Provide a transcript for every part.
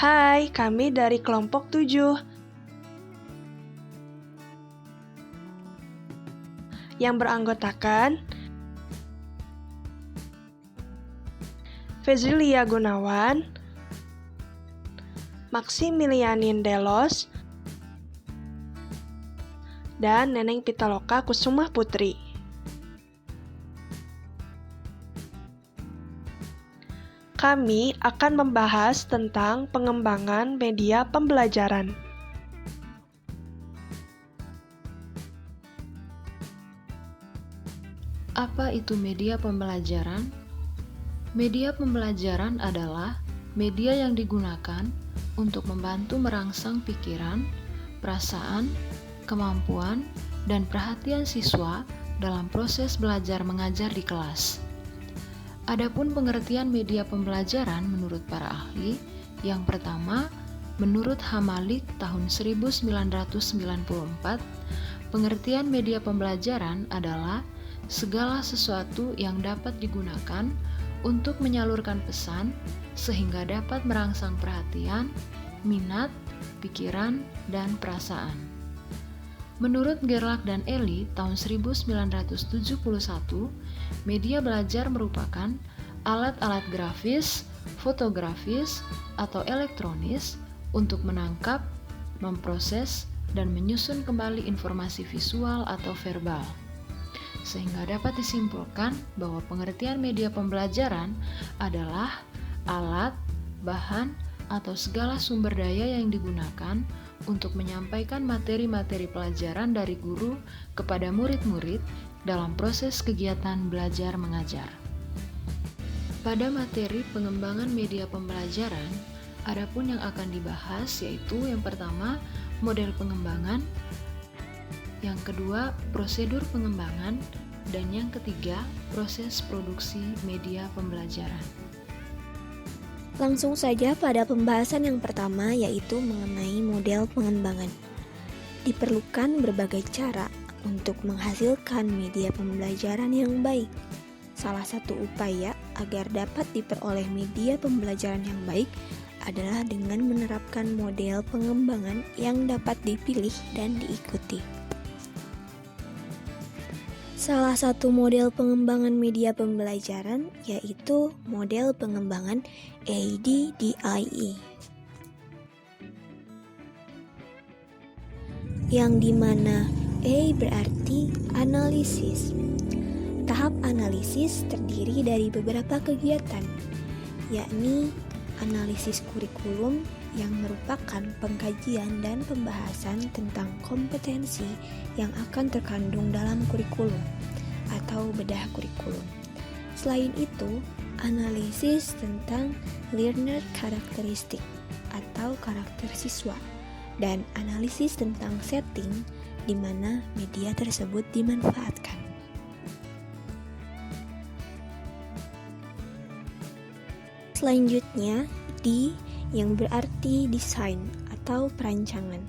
Hai, kami dari kelompok 7 yang beranggotakan Fezrilia Gunawan, Maximilianin Delos, dan Neneng Pitaloka Kusumah Putri. Kami akan membahas tentang pengembangan media pembelajaran. Apa itu media pembelajaran? Media pembelajaran adalah media yang digunakan untuk membantu merangsang pikiran, perasaan, kemampuan, dan perhatian siswa dalam proses belajar mengajar di kelas. Adapun pengertian media pembelajaran menurut para ahli, yang pertama, menurut Hamalik tahun 1994, pengertian media pembelajaran adalah segala sesuatu yang dapat digunakan untuk menyalurkan pesan sehingga dapat merangsang perhatian, minat, pikiran, dan perasaan. Menurut Gerlach dan Eli tahun 1971, media belajar merupakan alat-alat grafis, fotografis, atau elektronis untuk menangkap, memproses, dan menyusun kembali informasi visual atau verbal. Sehingga dapat disimpulkan bahwa pengertian media pembelajaran adalah alat, bahan, atau segala sumber daya yang digunakan untuk menyampaikan materi-materi pelajaran dari guru kepada murid-murid dalam proses kegiatan belajar mengajar. Pada materi pengembangan media pembelajaran, adapun yang akan dibahas yaitu yang pertama, model pengembangan, yang kedua, prosedur pengembangan, dan yang ketiga, proses produksi media pembelajaran. Langsung saja pada pembahasan yang pertama, yaitu mengenai model pengembangan. Diperlukan berbagai cara untuk menghasilkan media pembelajaran yang baik. Salah satu upaya agar dapat diperoleh media pembelajaran yang baik adalah dengan menerapkan model pengembangan yang dapat dipilih dan diikuti. Salah satu model pengembangan media pembelajaran yaitu model pengembangan ADDIE, yang dimana A berarti analisis. Tahap analisis terdiri dari beberapa kegiatan, yakni analisis kurikulum yang merupakan pengkajian dan pembahasan tentang kompetensi yang akan terkandung dalam kurikulum atau bedah kurikulum. Selain itu, analisis tentang learner characteristic atau karakter siswa, dan analisis tentang setting di mana media tersebut dimanfaatkan. Selanjutnya, D yang berarti desain atau perancangan.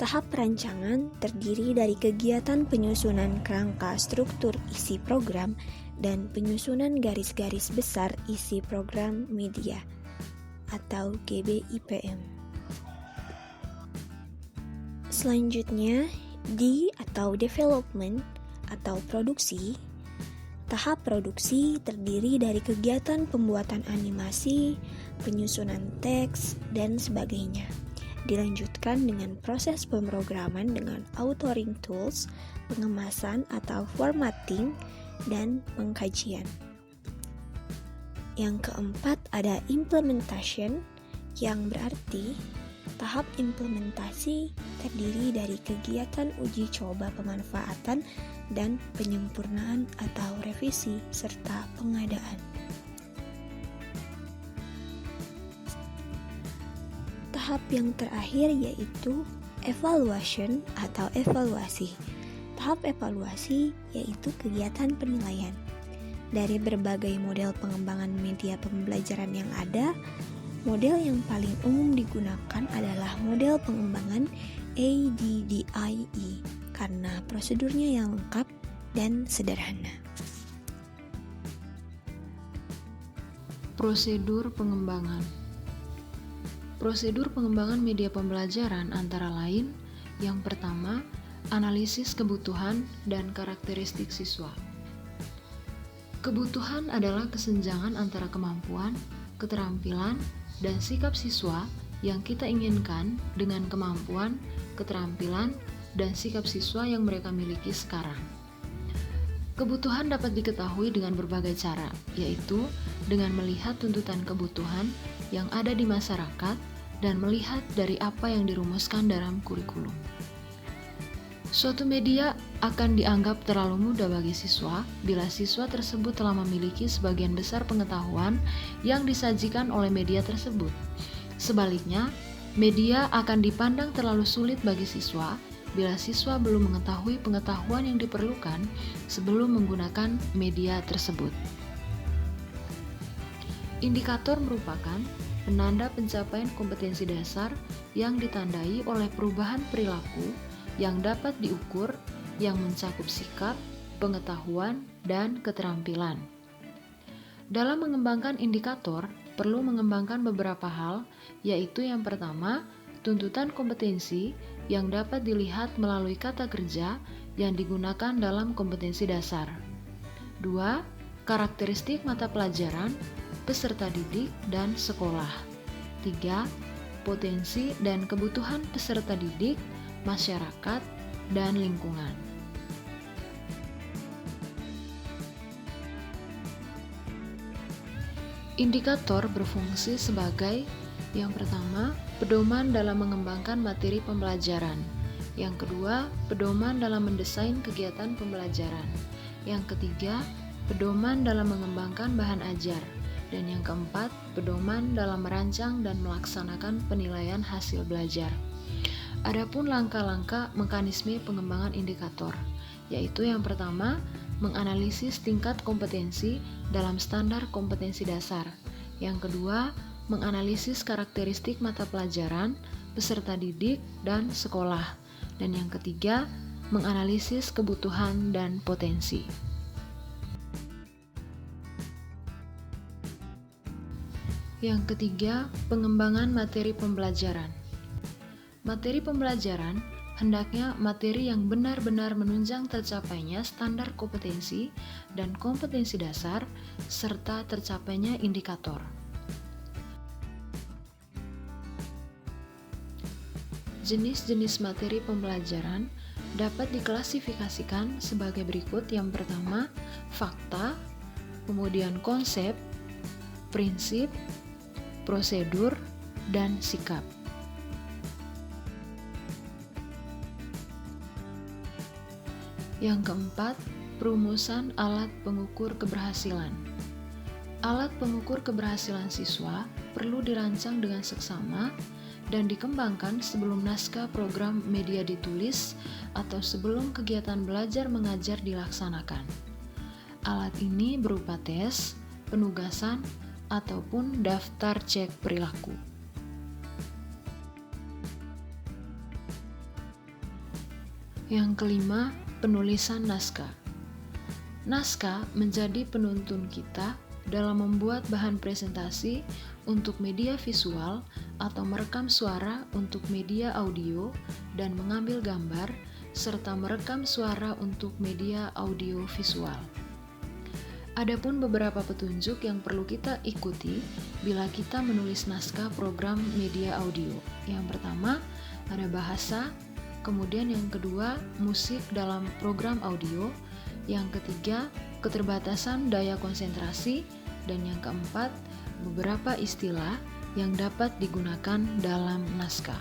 Tahap perancangan terdiri dari kegiatan penyusunan kerangka struktur isi program dan penyusunan garis-garis besar isi program media atau GBIPM. Selanjutnya, D atau development atau produksi. Tahap produksi terdiri dari kegiatan pembuatan animasi, penyusunan teks, dan sebagainya. Dilanjutkan dengan proses pemrograman dengan authoring tools, pengemasan atau formatting, dan pengkajian. Yang keempat ada implementation, yang berarti tahap implementasi terdiri dari kegiatan uji coba pemanfaatan dan penyempurnaan atau revisi serta pengadaan. Tahap yang terakhir yaitu evaluation atau evaluasi. Tahap evaluasi yaitu kegiatan penilaian. Dari berbagai model pengembangan media pembelajaran yang ada, model yang paling umum digunakan adalah model pengembangan ADDIE karena prosedurnya yang lengkap dan sederhana. Prosedur pengembangan. Prosedur pengembangan media pembelajaran antara lain, yang pertama, analisis kebutuhan dan karakteristik siswa. Kebutuhan adalah kesenjangan antara kemampuan, keterampilan, dan sikap siswa yang kita inginkan dengan kemampuan, keterampilan, dan sikap siswa yang mereka miliki sekarang. Kebutuhan dapat diketahui dengan berbagai cara, yaitu dengan melihat tuntutan kebutuhan yang ada di masyarakat dan melihat dari apa yang dirumuskan dalam kurikulum. Suatu media akan dianggap terlalu mudah bagi siswa bila siswa tersebut telah memiliki sebagian besar pengetahuan yang disajikan oleh media tersebut. Sebaliknya, media akan dipandang terlalu sulit bagi siswa bila siswa belum mengetahui pengetahuan yang diperlukan sebelum menggunakan media tersebut. Indikator merupakan penanda pencapaian kompetensi dasar yang ditandai oleh perubahan perilaku yang dapat diukur yang mencakup sikap, pengetahuan, dan keterampilan. Dalam mengembangkan indikator, perlu mengembangkan beberapa hal, yaitu yang pertama, tuntutan kompetensi yang dapat dilihat melalui kata kerja yang digunakan dalam kompetensi dasar. 2. Karakteristik mata pelajaran, peserta didik, dan sekolah. 3. Potensi dan kebutuhan peserta didik, masyarakat, dan lingkungan. Indikator berfungsi sebagai yang pertama, pedoman dalam mengembangkan materi pembelajaran. Yang kedua, pedoman dalam mendesain kegiatan pembelajaran. Yang ketiga, pedoman dalam mengembangkan bahan ajar. Dan yang keempat, pedoman dalam merancang dan melaksanakan penilaian hasil belajar. Adapun langkah-langkah mekanisme pengembangan indikator, yaitu yang pertama, menganalisis tingkat kompetensi dalam standar kompetensi dasar. Yang kedua, menganalisis karakteristik mata pelajaran, peserta didik, dan sekolah. Dan yang ketiga, menganalisis kebutuhan dan potensi. Yang ketiga, pengembangan materi pembelajaran. Materi pembelajaran hendaknya materi yang benar-benar menunjang tercapainya standar kompetensi dan kompetensi dasar, serta tercapainya indikator. Jenis-jenis materi pembelajaran dapat diklasifikasikan sebagai berikut. Yang pertama, fakta, kemudian konsep, prinsip, prosedur, dan sikap. Yang keempat, perumusan alat pengukur keberhasilan. Alat pengukur keberhasilan siswa perlu dirancang dengan seksama dan dikembangkan sebelum naskah program media ditulis atau sebelum kegiatan belajar mengajar dilaksanakan. Alat ini berupa tes, penugasan, ataupun daftar cek perilaku. Yang kelima, penulisan naskah. Naskah menjadi penuntun kita dalam membuat bahan presentasi untuk media visual atau merekam suara untuk media audio dan mengambil gambar, serta merekam suara untuk media audio visual. Adapun beberapa petunjuk yang perlu kita ikuti bila kita menulis naskah program media audio. Yang pertama, ada bahasa, kemudian yang kedua, musik dalam program audio, yang ketiga, keterbatasan daya konsentrasi, dan yang keempat, beberapa istilah yang dapat digunakan dalam naskah.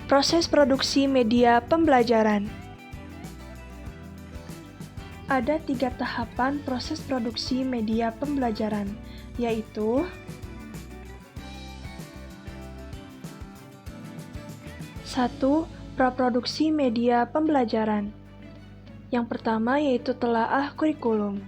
Proses produksi media pembelajaran. Ada 3 tahapan proses produksi media pembelajaran, yaitu 1. Praproduksi media pembelajaran. Yang pertama yaitu telaah kurikulum.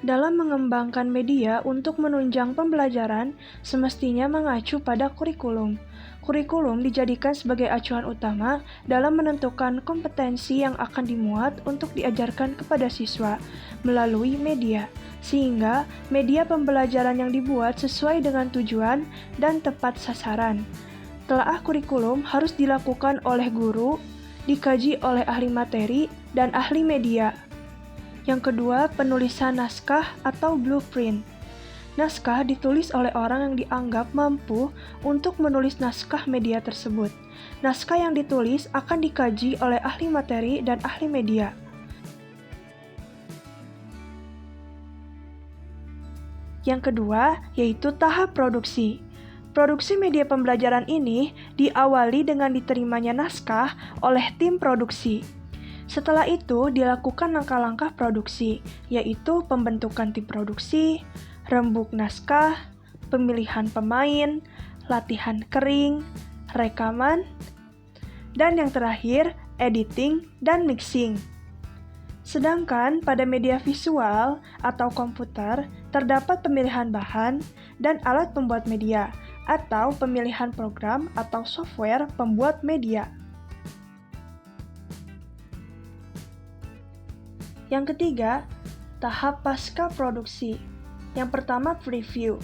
Dalam mengembangkan media untuk menunjang pembelajaran, semestinya mengacu pada kurikulum. Kurikulum dijadikan sebagai acuan utama dalam menentukan kompetensi yang akan dimuat untuk diajarkan kepada siswa melalui media, sehingga media pembelajaran yang dibuat sesuai dengan tujuan dan tepat sasaran. Telaah kurikulum harus dilakukan oleh guru, dikaji oleh ahli materi dan ahli media. Yang kedua, penulisan naskah atau blueprint. Naskah ditulis oleh orang yang dianggap mampu untuk menulis naskah media tersebut. Naskah yang ditulis akan dikaji oleh ahli materi dan ahli media. Yang kedua, yaitu tahap produksi. Produksi media pembelajaran ini diawali dengan diterimanya naskah oleh tim produksi. Setelah itu dilakukan langkah-langkah produksi, yaitu pembentukan tim produksi, rembuk naskah, pemilihan pemain, latihan kering, rekaman, dan yang terakhir, editing dan mixing. Sedangkan pada media visual atau komputer, terdapat pemilihan bahan dan alat pembuat media, atau pemilihan program atau software pembuat media. Yang ketiga, tahap pasca produksi. Yang pertama, preview,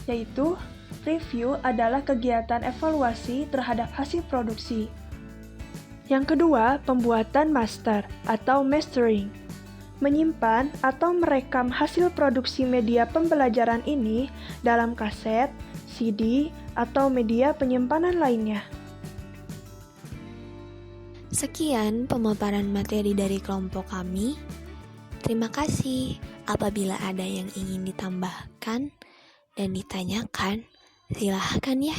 yaitu preview adalah kegiatan evaluasi terhadap hasil produksi. Yang kedua, pembuatan master atau mastering. Menyimpan atau merekam hasil produksi media pembelajaran ini dalam kaset, CD, atau media penyimpanan lainnya. Sekian pemaparan materi dari kelompok kami. Terima kasih. Apabila ada yang ingin ditambahkan dan ditanyakan, silahkan ya.